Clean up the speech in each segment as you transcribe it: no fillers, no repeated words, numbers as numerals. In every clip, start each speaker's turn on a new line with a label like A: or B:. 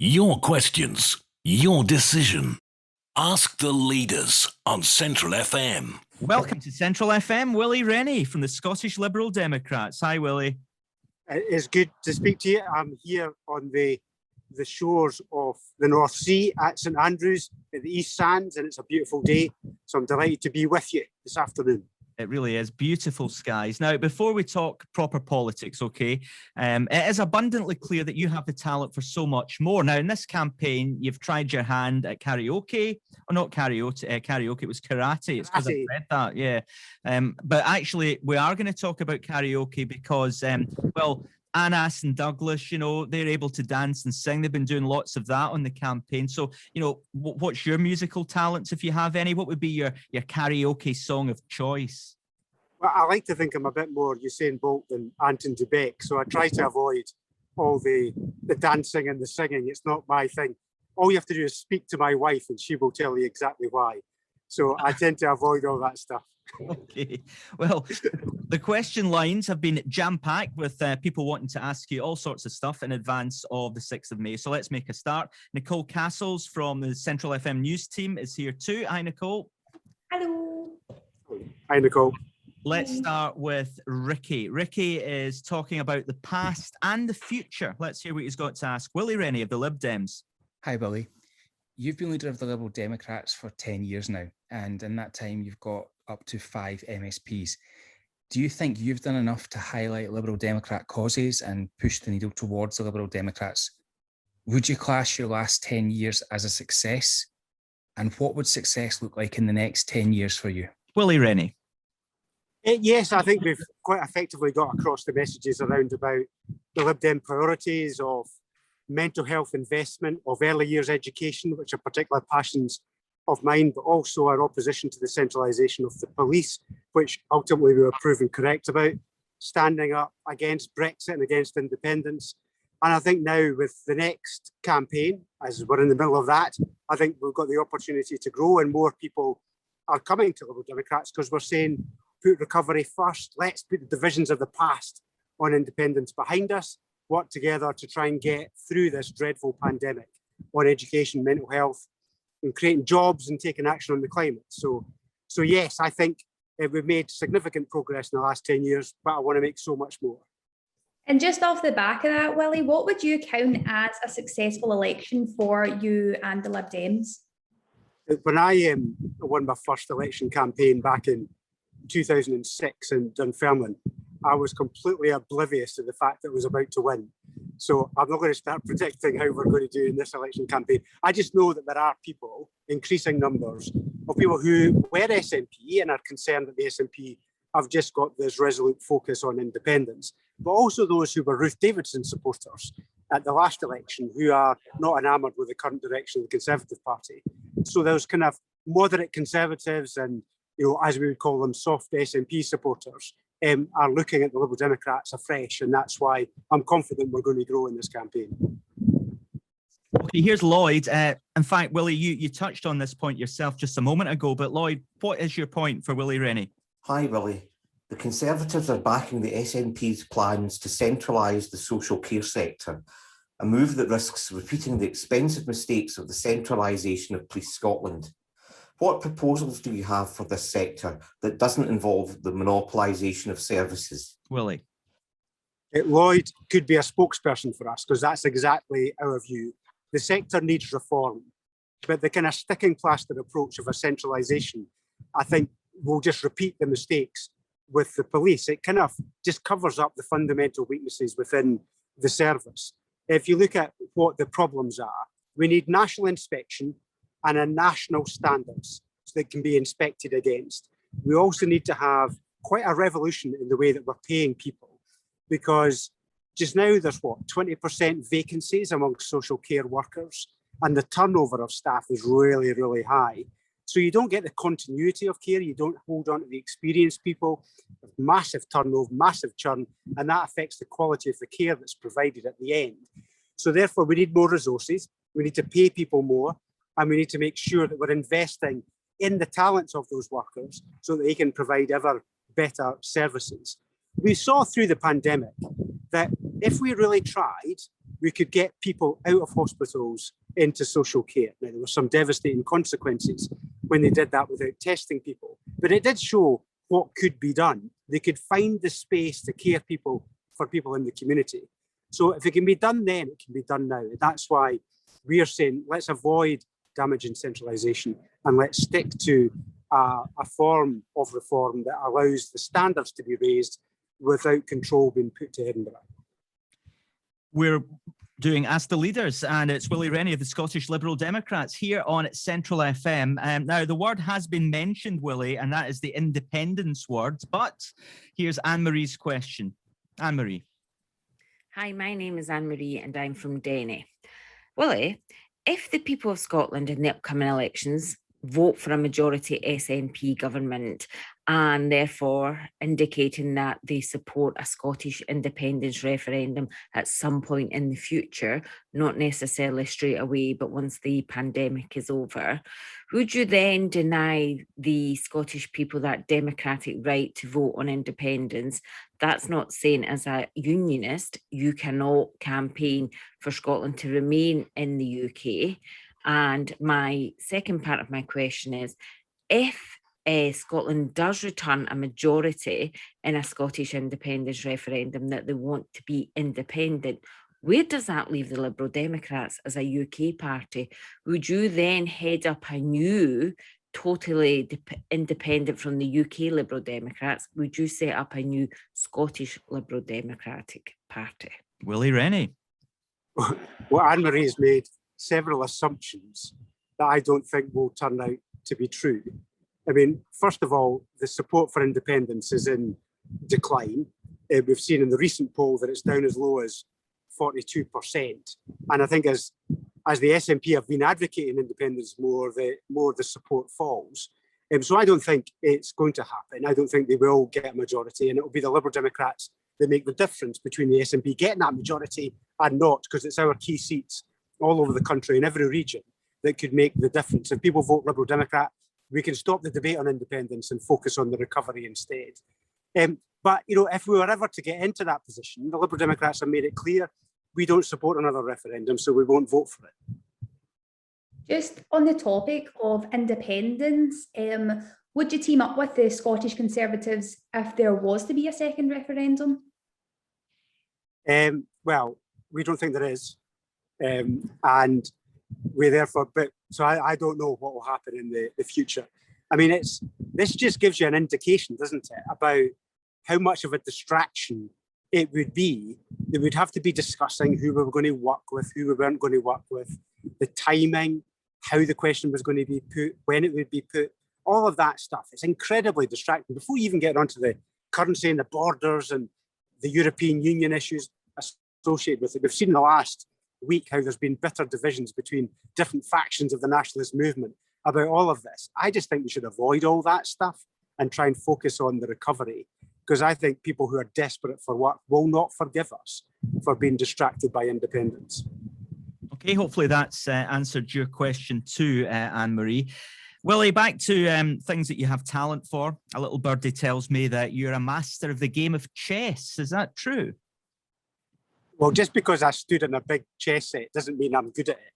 A: Your questions, your decision. Ask the leaders on Central FM.
B: Welcome to Central FM. Willie Rennie from the Scottish Liberal Democrats. Hi, Willie.
C: It's good to speak to you. I'm here on the shores of the North Sea at St Andrews at the East Sands, and it's a beautiful day. So I'm delighted to be with you this afternoon.
B: It really is. Beautiful skies. Now, before we talk proper politics, okay, it is abundantly clear that you have the talent for so much more. Now, in this campaign, you've tried your hand at karaoke, or not karaoke, it was karate. It's because I read that, yeah. But actually, we are going to talk about karaoke because, well, Annas and Douglas, you know, they're able to dance and sing. They've been doing lots of that on the campaign. So, you know, what's your musical talents, if you have any? What would be your karaoke song of choice?
C: Well, I like to think I'm a bit more Usain Bolt than Anton Dubek, so I try to avoid all the dancing and the singing. It's not my thing. All you have to do is speak to my wife and she will tell you exactly why. So I tend to avoid all that stuff.
B: Okay, well, the question lines have been jam-packed with people wanting to ask you all sorts of stuff in advance of the 6th of May. So let's make a start. Nicolle Cassells from the Central FM news team is here too. Hi, Nicolle.
D: Hello.
C: Hi, Nicolle.
B: Let's start with Ricky. Ricky is talking about the past and the future. Let's hear what he's got to ask Willie Rennie of the Lib Dems.
E: Hi, Willie. You've been leader of the Liberal Democrats for 10 years now, and in that time you've got up to 5 MSPs. Do you think you've done enough to highlight Liberal Democrat causes and push the needle towards the Liberal Democrats? Would you class your last 10 years as a success? And what would success look like in the next 10 years for you?
B: Willie Rennie.
C: Yes, I think we've quite effectively got across the messages around about the Lib Dem priorities of mental health investment, of early years education, which are particular passions of mine, but also our opposition to the centralisation of the police, which ultimately we were proven correct about, standing up against Brexit and against independence. And I think now with the next campaign, as we're in the middle of that, I think we've got the opportunity to grow and more people are coming to Liberal Democrats because we're saying, put recovery first, let's put the divisions of the past on independence behind us, work together to try and get through this dreadful pandemic on education, mental health, and creating jobs and taking action on the climate. So yes, I think we've made significant progress in the last 10 years, but I want to make so much more.
D: And just off the back of that, Willie, what would you count as a successful election for you and the Lib Dems?
C: When I won my first election campaign back in 2006 in Dunfermline, I was completely oblivious to the fact that I was about to win. So I'm not going to start predicting how we're going to do in this election campaign. I just know that there are people, increasing numbers, of people who were SNP and are concerned that the SNP have just got this resolute focus on independence, but also those who were Ruth Davidson supporters at the last election who are not enamoured with the current direction of the Conservative Party. So those kind of moderate Conservatives and, you know, as we would call them, soft SNP supporters, are looking at the Liberal Democrats afresh, and that's why I'm confident we're going to grow in this campaign.
B: Okay, here's Lloyd. In fact, Willie, you touched on this point yourself just a moment ago, but Lloyd, what is your point for Willie Rennie?
F: Hi, Willie. The Conservatives are backing the SNP's plans to centralise the social care sector, a move that risks repeating the expensive mistakes of the centralisation of Police Scotland. What proposals do you have for this sector that doesn't involve the monopolisation of services?
B: Willie.
C: Lloyd could be a spokesperson for us because that's exactly our view. The sector needs reform, but the kind of sticking plaster approach of a centralisation, I think, will just repeat the mistakes with the police. It kind of just covers up the fundamental weaknesses within the service. If you look at what the problems are, we need national inspection and a national standards so that can be inspected against. We also need to have quite a revolution in the way that we're paying people, because just now there's 20% vacancies among social care workers, and the turnover of staff is really, really high. So you don't get the continuity of care, you don't hold on to the experienced people, massive turnover, massive churn, and that affects the quality of the care that's provided at the end. So therefore we need more resources, we need to pay people more, and we need to make sure that we're investing in the talents of those workers so that they can provide ever better services. We saw through the pandemic that if we really tried, we could get people out of hospitals into social care. Now, there were some devastating consequences when they did that without testing people, but it did show what could be done. They could find the space to care for people in the community. So if it can be done then, it can be done now. That's why we are saying, let's avoid damaging centralisation and let's stick to a form of reform that allows the standards to be raised without control being put to Edinburgh.
B: We're doing Ask the Leaders, and it's Willie Rennie of the Scottish Liberal Democrats here on Central FM. Now, the word has been mentioned, Willie, and that is the independence word, but here's Anne-Marie's question. Anne-Marie.
G: Hi, my name is Anne-Marie and I'm from Denny. Willie, if the people of Scotland in the upcoming elections vote for a majority SNP government and therefore indicating that they support a Scottish independence referendum at some point in the future, not necessarily straight away, but once the pandemic is over, would you then deny the Scottish people that democratic right to vote on independence? That's not saying as a unionist, you cannot campaign for Scotland to remain in the UK. And my second part of my question is, if Scotland does return a majority in a Scottish independence referendum that they want to be independent, where does that leave the Liberal Democrats as a UK party? Would you then head up a new, totally independent from the UK Liberal Democrats? Would you set up a new Scottish Liberal Democratic Party?
B: Willie Rennie.
C: Well, Anne-Marie has made several assumptions that I don't think will turn out to be true. I mean, first of all, the support for independence is in decline. We've seen in the recent poll that it's down as low as 42%. And I think as the SNP have been advocating independence more, the support falls. So I don't think it's going to happen. I don't think they will get a majority, and it will be the Liberal Democrats that make the difference between the SNP getting that majority and not, because it's our key seats all over the country in every region that could make the difference. If people vote Liberal Democrat, we can stop the debate on independence and focus on the recovery instead. But, you know, if we were ever to get into that position, the Liberal Democrats have made it clear we don't support another referendum, so we won't vote for it.
D: Just on the topic of independence, would you team up with the Scottish Conservatives if there was to be a second referendum?
C: Well, we don't think there is. And we're therefore, so I don't know what will happen in the future. I mean, this just gives you an indication, doesn't it, about how much of a distraction it would be. They would have to be discussing who we were going to work with, who we weren't going to work with, the timing, how the question was going to be put, when it would be put, all of that stuff. It's incredibly distracting. Before you even get onto the currency and the borders and the European Union issues associated with it, we've seen in the last week how there's been bitter divisions between different factions of the nationalist movement about all of this. I just think we should avoid all that stuff and try and focus on the recovery, because I think people who are desperate for work will not forgive us for being distracted by independence.
B: Okay, hopefully that's answered your question too, Anne-Marie. Willie, back to things that you have talent for. A little birdie tells me that you're a master of the game of chess. Is that true?
C: Well, just because I stood in a big chess set doesn't mean I'm good at it.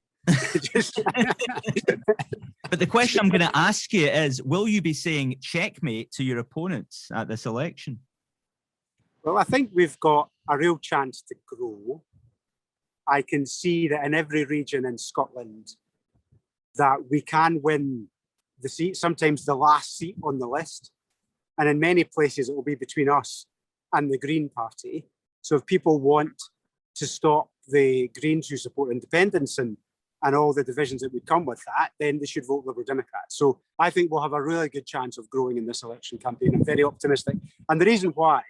B: But the question I'm going to ask you is, will you be saying checkmate to your opponents at this election?
C: Well, I think we've got a real chance to grow. I can see that in every region in Scotland that we can win the seat, sometimes the last seat on the list. And in many places, it will be between us and the Green Party. So if people want to stop the Greens who support independence and all the divisions that would come with that, then they should vote Liberal Democrats. So I think we'll have a really good chance of growing in this election campaign. I'm very optimistic. And the reason why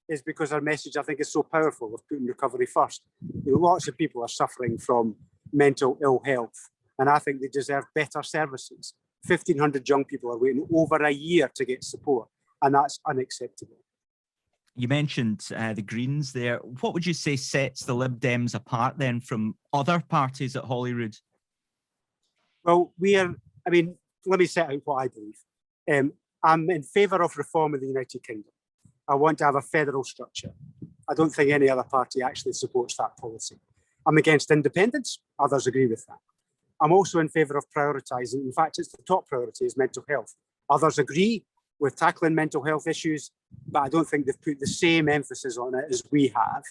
C: is because our message, I think, is so powerful of putting recovery first. You know, lots of people are suffering from mental ill health, and I think they deserve better services. 1,500 young people are waiting over a year to get support, and that's unacceptable.
B: You mentioned the Greens there. What would you say sets the Lib Dems apart then from other parties at Holyrood?
C: Well, let me set out what I believe. I'm in favour of reform in the United Kingdom. I want to have a federal structure. I don't think any other party actually supports that policy. I'm against independence. Others agree with that. I'm also in favour of prioritising. In fact, it's the top priority is mental health. Others agree with tackling mental health issues, but I don't think they've put the same emphasis on it as we have.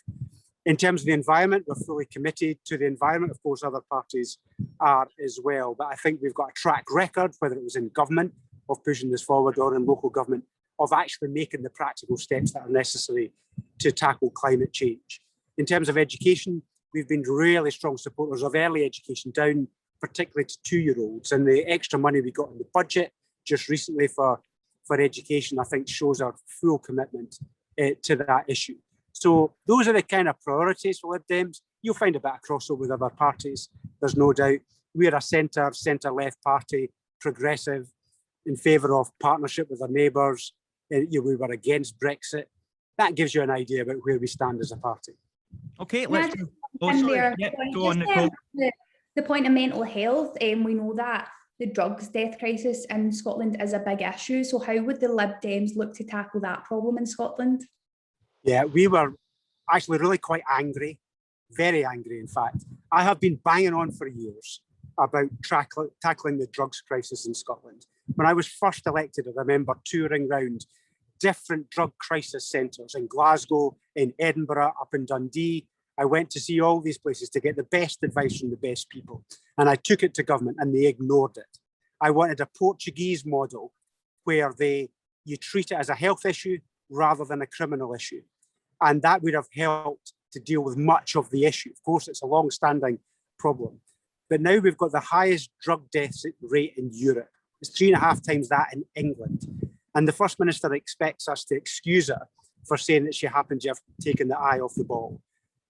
C: In terms of the environment, we're fully committed to the environment. Of course, other parties are as well. But I think we've got a track record, whether it was in government, of pushing this forward or in local government, of actually making the practical steps that are necessary to tackle climate change. In terms of education, we've been really strong supporters of early education, down particularly to 2-year-olds. And the extra money we got in the budget just recently for education, I think shows our full commitment to that issue. So those are the kind of priorities for Lib Dems. You'll find a bit of crossover with other parties, there's no doubt. We're a centre-left party, progressive, in favour of partnership with our neighbours. We were against Brexit. That gives you an idea about where we stand as a party.
B: Okay, let's go on, Nicolle.
D: The point of mental health, we know that the drugs death crisis in Scotland is a big issue. So how would the Lib Dems look to tackle that problem in Scotland?
C: Yeah, we were actually really quite angry, very angry, in fact. I have been banging on for years about tackling the drugs crisis in Scotland. When I was first elected, I remember touring around different drug crisis centres in Glasgow, in Edinburgh, up in Dundee. I went to see all these places to get the best advice from the best people. And I took it to government and they ignored it. I wanted a Portuguese model where you treat it as a health issue rather than a criminal issue. And that would have helped to deal with much of the issue. Of course, it's a long-standing problem. But now we've got the highest drug death rate in Europe. It's 3.5 times that in England. And the First Minister expects us to excuse her for saying that she happened to have taken the eye off the ball.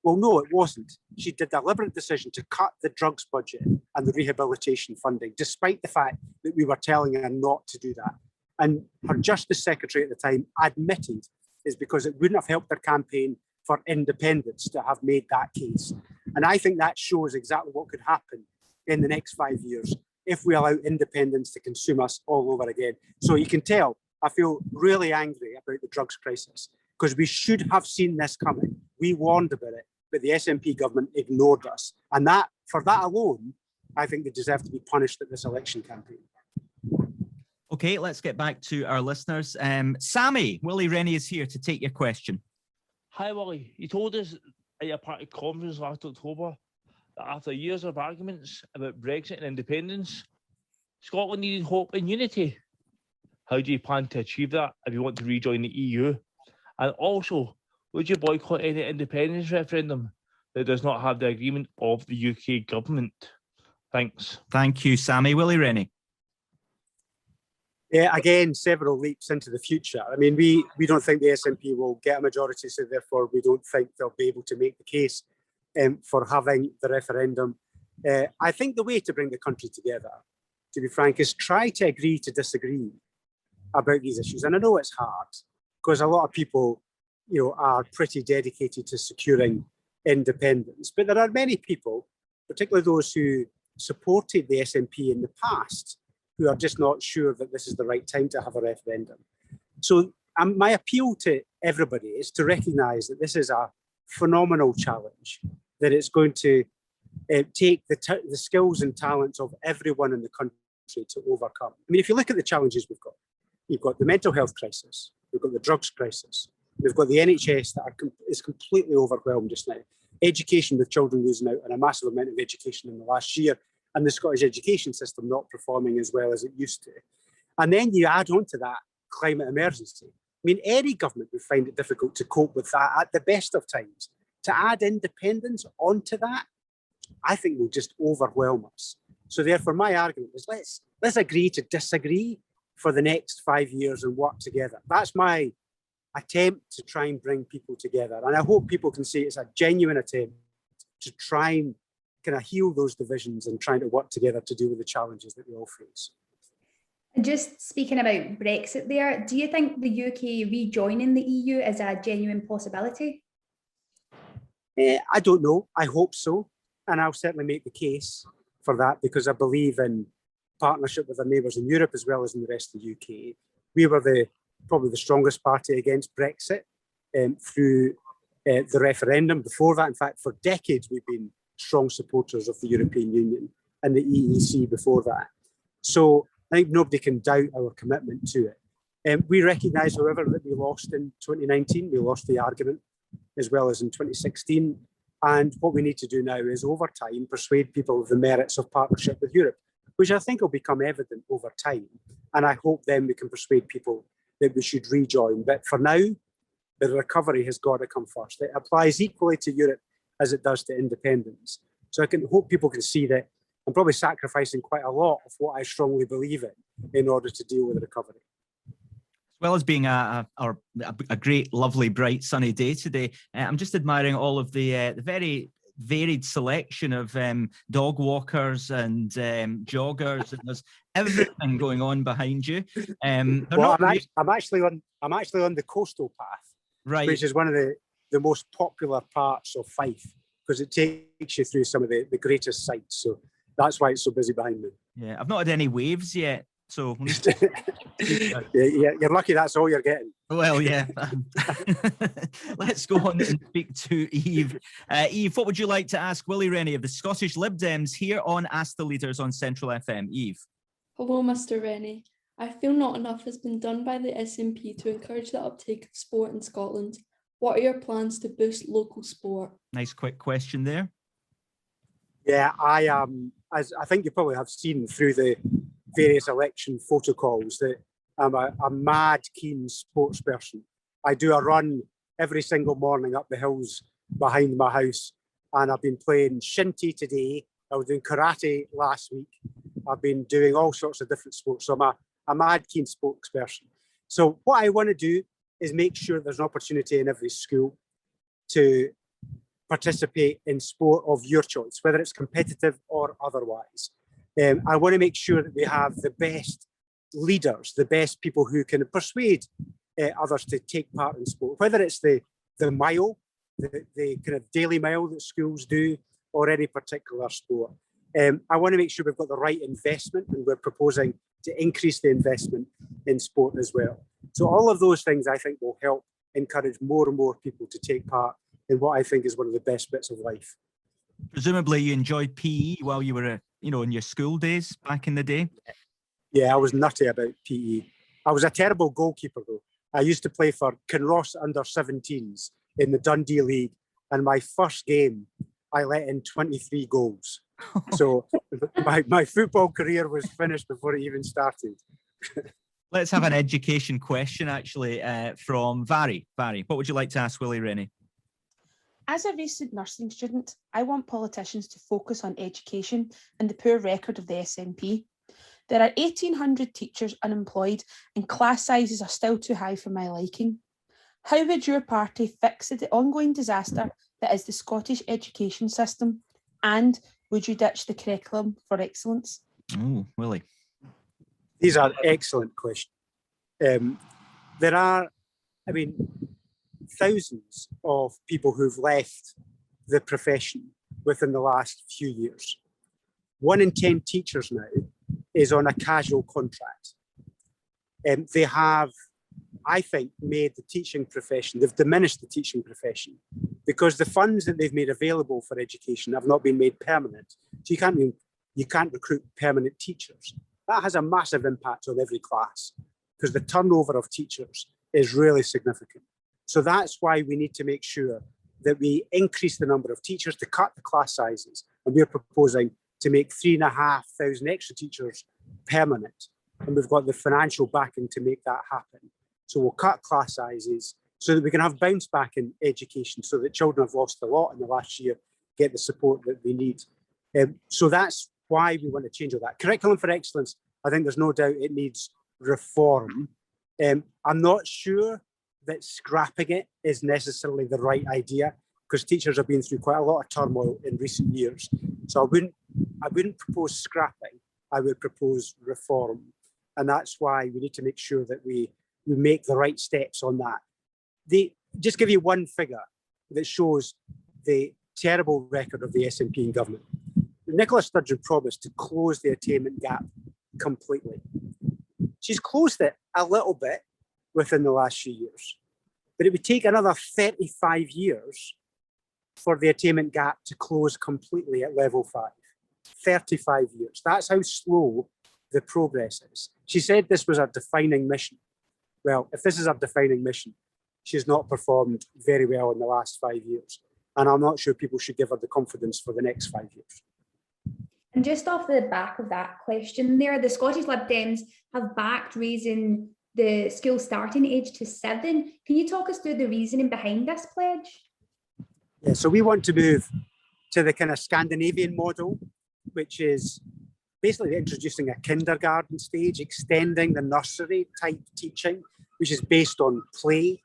C: Well, no, it wasn't. She did a deliberate decision to cut the drugs budget and the rehabilitation funding, despite the fact that we were telling her not to do that. And her Justice Secretary at the time admitted is because it wouldn't have helped their campaign for independence to have made that case. And I think that shows exactly what could happen in the next 5 years if we allow independence to consume us all over again. So you can tell, I feel really angry about the drugs crisis because we should have seen this coming. We warned about it, but the SNP government ignored us. And that, for that alone, I think they deserve to be punished at this election campaign.
B: Okay, let's get back to our listeners. Sammy, Willie Rennie is here to take your question.
H: Hi, Willie. You told us at your party conference last October that after years of arguments about Brexit and independence, Scotland needed hope and unity. How do you plan to achieve that if you want to rejoin the EU? And also, would you boycott any independence referendum that does not have the agreement of the UK government? Thanks.
B: Thank you, Sammy. Willie Rennie.
C: Yeah, again, several leaps into the future. I mean, we don't think the SNP will get a majority, so therefore we don't think they'll be able to make the case for having the referendum. I think the way to bring the country together, to be frank, is try to agree to disagree about these issues. And I know it's hard because a lot of people, are pretty dedicated to securing independence. But there are many people, particularly those who supported the SNP in the past, who are just not sure that this is the right time to have a referendum. So my appeal to everybody is to recognise that this is a phenomenal challenge, that it's going to take the skills and talents of everyone in the country to overcome. I mean, if you look at the challenges we've got, you've got the mental health crisis, we've got the drugs crisis, we've got the NHS that is completely overwhelmed just now, education with children losing out on a massive amount of education in the last year, and the Scottish education system not performing as well as it used to. And then you add on to that climate emergency. I mean, any government would find it difficult to cope with that at the best of times. To add independence onto that, I think will just overwhelm us. So therefore, my argument is let's agree to disagree for the next 5 years and work together. That's my attempt to try and bring people together. And I hope people can see it's a genuine attempt to try and kind of heal those divisions and trying to work together to deal with the challenges that we all face.
D: And just speaking about Brexit there, do you think the UK rejoining the EU is a genuine possibility?
C: I don't know. I hope so. And I'll certainly make the case for that because I believe in partnership with our neighbours in Europe as well as in the rest of the UK. We were probably the strongest party against Brexit through the referendum. Before that, in fact, for decades, we've been strong supporters of the European Union and the EEC before that. So I think nobody can doubt our commitment to it. We recognise, however, that we lost in 2019. We lost the argument, as well as in 2016. And what we need to do now is, over time, persuade people of the merits of partnership with Europe, which I think will become evident over time. And I hope then we can persuade people that we should rejoin. But for now, the recovery has got to come first. It applies equally to Europe as it does to independence. So I can hope people can see that I'm probably sacrificing quite a lot of what I strongly believe in order to deal with the recovery.
B: As well as being a great, lovely, bright, sunny day today, I'm just admiring all of the very varied selection of dog walkers and joggers, and there's everything going on behind you.
C: Well, I'm actually on the coastal path,
B: right,
C: which is one of the most popular parts of Fife, because it takes you through some of the greatest sights. So that's why it's so busy behind me.
B: Yeah, I've not had any waves yet. So
C: yeah, you're lucky that's all you're getting.
B: Well, yeah. Let's go on and speak to Eve. Eve, what would you like to ask Willie Rennie of the Scottish Lib Dems here on Ask the Leaders on Central FM? Eve.
I: Hello, Mr. Rennie. I feel not enough has been done by the SNP to encourage the uptake of sport in Scotland. What are your plans to boost local sport? Nice quick question there.
C: Yeah, as I think you probably have seen through the various election photocalls, that I'm a mad keen sports person. I do a run every single morning up the hills behind my house, and I've been playing shinty today. I was doing karate last week. I've been doing all sorts of different sports. So I'm a mad keen sports person. So what I want to do is make sure there's an opportunity in every school to participate in sport of your choice, whether it's competitive or otherwise. I want to make sure that we have the best leaders, the best people who can persuade others to take part in sport, whether it's the mile, the kind of daily mile that schools do, or any particular sport. I want to make sure we've got the right investment, and we're proposing to increase the investment in sport as well. So all of those things I think will help encourage more and more people to take part in what I think is one of the best bits of life.
B: Presumably you enjoyed PE while you were, in your school days back in the day?
C: Yeah, I was nutty about PE. I was a terrible goalkeeper though. I used to play for Kinross under-17s in the Dundee League, and my first game, I let in 23 goals. So my football career was finished before it even started.
B: Let's have an education question, actually, from Vary. Vary, what would you like to ask Willie Rennie?
J: As a recent nursing student, I want politicians to focus on education and the poor record of the SNP. There are 1,800 teachers unemployed and class sizes are still too high for my liking. How would your party fix the ongoing disaster that is the Scottish education system? And would you ditch the curriculum for excellence?
B: Oh, Willie.
C: These are excellent questions. There are, thousands of people who've left the profession within the last few years. 1 in 10 teachers now is on a casual contract. They have, I think, made the teaching profession, they've diminished the teaching profession because the funds that they've made available for education have not been made permanent. So you can't recruit permanent teachers. That has a massive impact on every class because the turnover of teachers is really significant. So that's why we need to make sure that we increase the number of teachers to cut the class sizes. And we're proposing to make 3,500 extra teachers permanent. And we've got the financial backing to make that happen. So we'll cut class sizes so that we can have bounce back in education so that children have lost a lot in the last year get the support that they need. So that's why we want to change all that. Curriculum for excellence, I think there's no doubt it needs reform. I'm not sure that scrapping it is necessarily the right idea because teachers have been through quite a lot of turmoil in recent years. So I wouldn't propose scrapping, I would propose reform. And that's why we need to make sure that we make the right steps on that. Just give you one figure that shows the terrible record of the SNP in government. Nicolle Sturgeon promised to close the attainment gap completely. She's closed it a little bit within the last few years, but it would take another 35 years for the attainment gap to close completely at level 5. 35 years. That's how slow the progress is. She said this was her defining mission. Well, if this is her defining mission, she's not performed very well in the last 5 years. And I'm not sure people should give her the confidence for the next 5 years.
D: And just off the back of that question there, the Scottish Lib Dems have backed raising the school starting age to 7. Can you talk us through the reasoning behind this pledge?
C: Yeah, so we want to move to the kind of Scandinavian model, which is basically introducing a kindergarten stage, extending the nursery type teaching, which is based on play.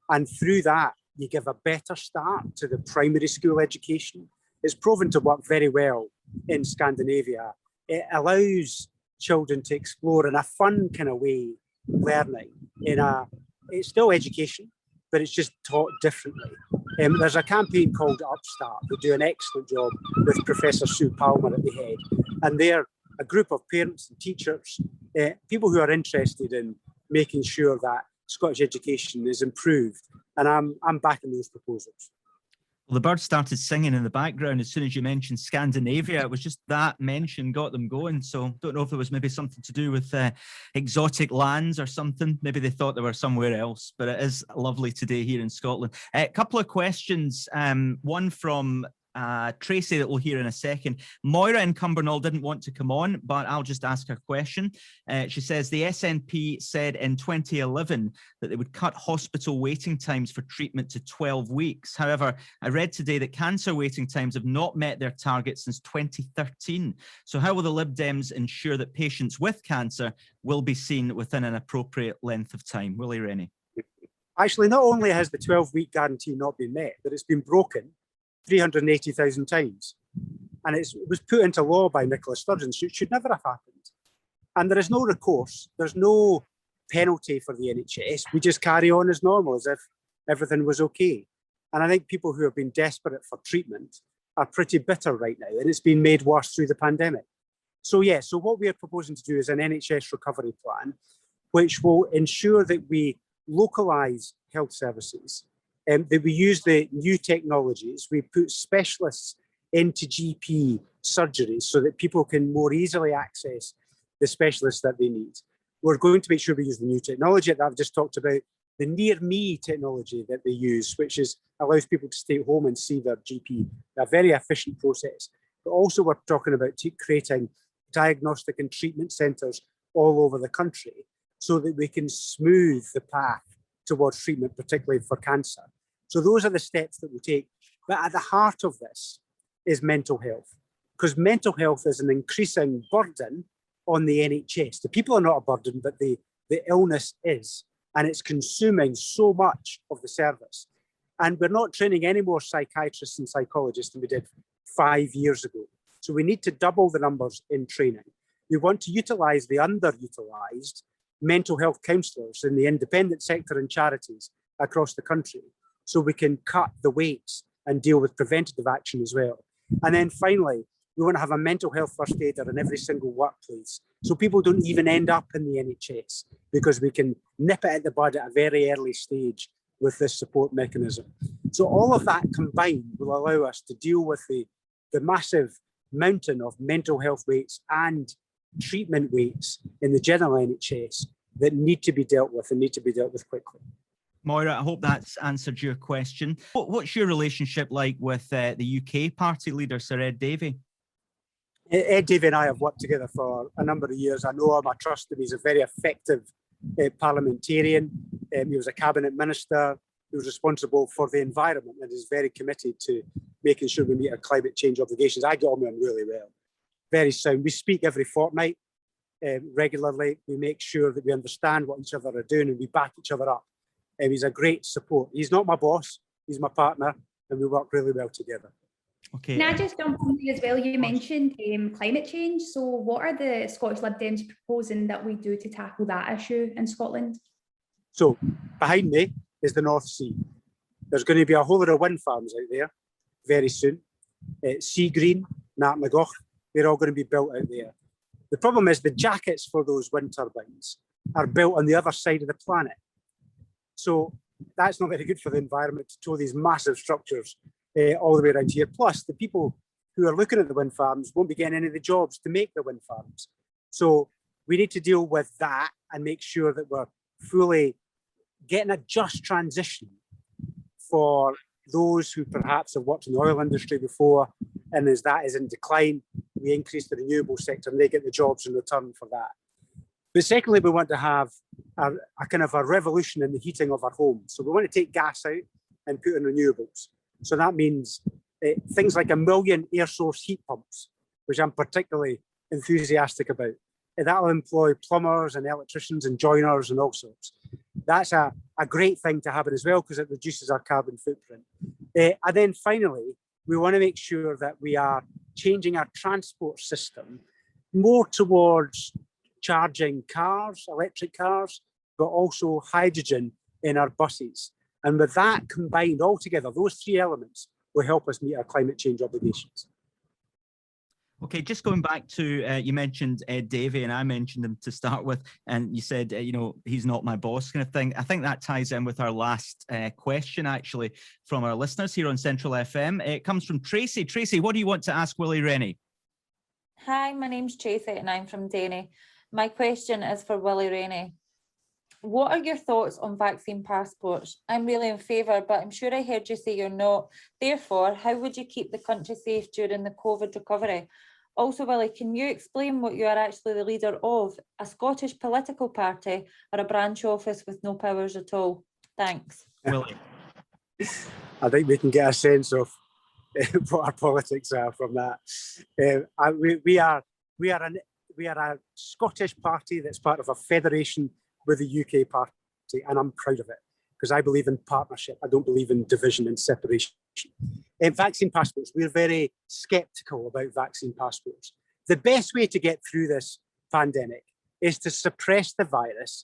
C: And through that, you give a better start to the primary school education. It's proven to work very well in Scandinavia. It allows children to explore in a fun kind of way learning. It's still education, but it's just taught differently. There's a campaign called Upstart who do an excellent job with Professor Sue Palmer at the head. And they're a group of parents and teachers, people who are interested in making sure that Scottish education is improved. And I'm backing those proposals.
B: Well, the birds started singing in the background as soon as you mentioned Scandinavia. It was just that mention got them going. So don't know if there was maybe something to do with exotic lands or something. Maybe they thought they were somewhere else, but it is lovely today here in Scotland. A couple of questions. One from Tracy that we'll hear in a second. Moira in Cumbernauld didn't want to come on, but I'll just ask her question. She says the SNP said in 2011 that they would cut hospital waiting times for treatment to 12 weeks. However, I read today that cancer waiting times have not met their target since 2013. So how will the Lib Dems ensure that patients with cancer will be seen within an appropriate length of time? Willie Rennie.
C: Actually, not only has the 12-week guarantee not been met, but it's been broken 380,000 times. And it was put into law by Nicolle Sturgeon, so it should never have happened. And there is no recourse, there's no penalty for the NHS. We just carry on as normal, as if everything was okay. And I think people who have been desperate for treatment are pretty bitter right now, and it's been made worse through the pandemic. So yeah, so what we are proposing to do is an NHS recovery plan, which will ensure that we localise health services, that we use the new technologies, we put specialists into GP surgeries so that people can more easily access the specialists that they need. We're going to make sure we use the new technology that I've just talked about, the near me technology that they use, which allows people to stay at home and see their GP, a very efficient process. But also we're talking about creating diagnostic and treatment centres all over the country so that we can smooth the path towards treatment, particularly for cancer. So those are the steps that we'll take. But at the heart of this is mental health, because mental health is an increasing burden on the NHS. The people are not a burden, but the illness is, and it's consuming so much of the service. And we're not training any more psychiatrists and psychologists than we did 5 years ago. So we need to double the numbers in training. We want to utilise the underutilised mental health counsellors in the independent sector and charities across the country, so we can cut the waits and deal with preventative action as well. And then finally, we want to have a mental health first aider in every single workplace, so people don't even end up in the NHS, because we can nip it at the bud at a very early stage with this support mechanism. So all of that combined will allow us to deal with the massive mountain of mental health waits and treatment waits in the general NHS that need to be dealt with and need to be dealt with quickly.
B: Moira, I hope that's answered your question. What's your relationship like with the UK party leader, Sir Ed Davey?
C: Ed Davey and I have worked together for a number of years. I know him, I trust him. He's a very effective parliamentarian. He was a cabinet minister. He was responsible for the environment and is very committed to making sure we meet our climate change obligations. I get on with him really well. Very sound. We speak every fortnight regularly. We make sure that we understand what each other are doing and we back each other up. He's a great support. He's not my boss, he's my partner, and we work really well together.
B: Okay.
D: Can I just jump in here as well? You mentioned climate change. So what are the Scottish Lib Dems proposing that we do to tackle that issue in Scotland?
C: So behind me is the North Sea. There's going to be a whole lot of wind farms out there very soon. Sea Green, Nicolle, they're all going to be built out there. The problem is the jackets for those wind turbines are built on the other side of the planet. So that's not very good for the environment to tow these massive structures all the way around here. Plus, the people who are looking at the wind farms won't be getting any of the jobs to make the wind farms. So we need to deal with that and make sure that we're fully getting a just transition for those who perhaps have worked in the oil industry before, and as that is in decline, we increase the renewable sector and they get the jobs in return for that. But secondly, we want to have a kind of a revolution in the heating of our homes. So we want to take gas out and put in renewables. So that means things like 1 million air source heat pumps, which I'm particularly enthusiastic about. And that'll employ plumbers and electricians and joiners and all sorts. That's a great thing to happen as well, because it reduces our carbon footprint. And then finally, we want to make sure that we are changing our transport system more towards charging cars, electric cars, but also hydrogen in our buses. And with that combined all together, those three elements will help us meet our climate change obligations.
B: Okay, just going back to, you mentioned Ed Davey, and I mentioned him to start with, and you said, you know, he's not my boss kind of thing. I think that ties in with our last question, actually, from our listeners here on Central FM. It comes from Tracy. Tracy, what do you want to ask Willie Rennie?
K: Hi, my name's Tracy and I'm from Denny. My question is for Willie Rennie. What are your thoughts on vaccine passports? I'm really in favour, but I'm sure I heard you say you're not. Therefore, how would you keep the country safe during the COVID recovery? Also, Willie, can you explain what you are actually the leader of? A Scottish political party or a branch office with no powers at all? Thanks.
B: Willie.
C: I think we can get a sense of what our politics are from that. We are a Scottish party that's part of a federation with the UK party, and I'm proud of it because I believe in partnership. I don't believe in division and separation. Vaccine passports, we're very sceptical about vaccine passports. The best way to get through this pandemic is to suppress the virus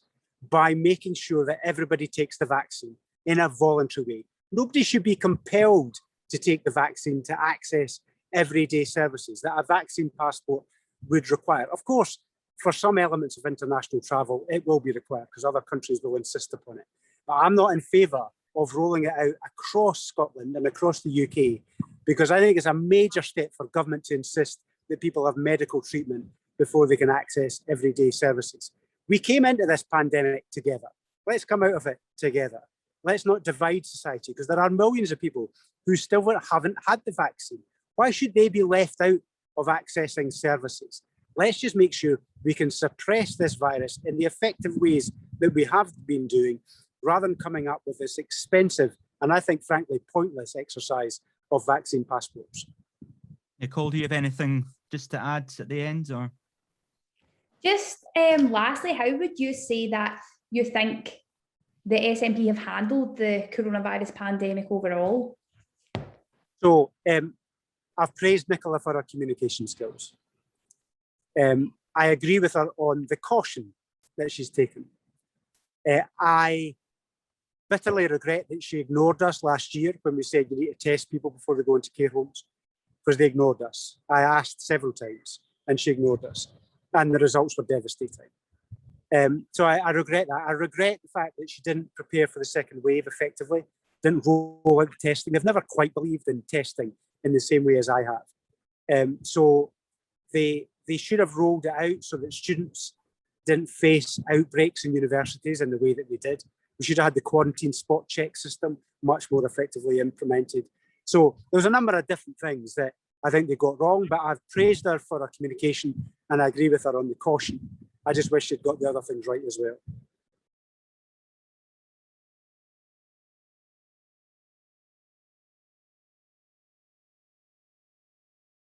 C: by making sure that everybody takes the vaccine in a voluntary way. Nobody should be compelled to take the vaccine to access everyday services that a vaccine passport would require. Of course, for some elements of international travel, it will be required because other countries will insist upon it. But I'm not in favour of rolling it out across Scotland and across the UK, because I think it's a major step for government to insist that people have medical treatment before they can access everyday services. We came into this pandemic together. Let's come out of it together. Let's not divide society, because there are millions of people who still haven't had the vaccine. Why should they be left out of accessing services? Let's just make sure we can suppress this virus in the effective ways that we have been doing, rather than coming up with this expensive and I think, frankly, pointless exercise of vaccine passports.
B: Nicolle, do you have anything just to add at the end? Or
D: just lastly, how would you say that you think the SNP have handled the coronavirus pandemic overall?
C: So I've praised Nicolle for her communication skills. I agree with her on the caution that she's taken. I bitterly regret that she ignored us last year when we said you need to test people before they go into care homes, because they ignored us. I asked several times and she ignored us, and the results were devastating. So I regret that. I regret the fact that she didn't prepare for the second wave effectively, didn't roll out the testing. They've never quite believed in testing in the same way as I have. So they should have rolled it out so that students didn't face outbreaks in universities in the way that they did. We should have had the quarantine spot check system much more effectively implemented. So there's a number of different things that I think they got wrong, but I've praised her for her communication and I agree with her on the caution. I just wish she'd got the other things right as well.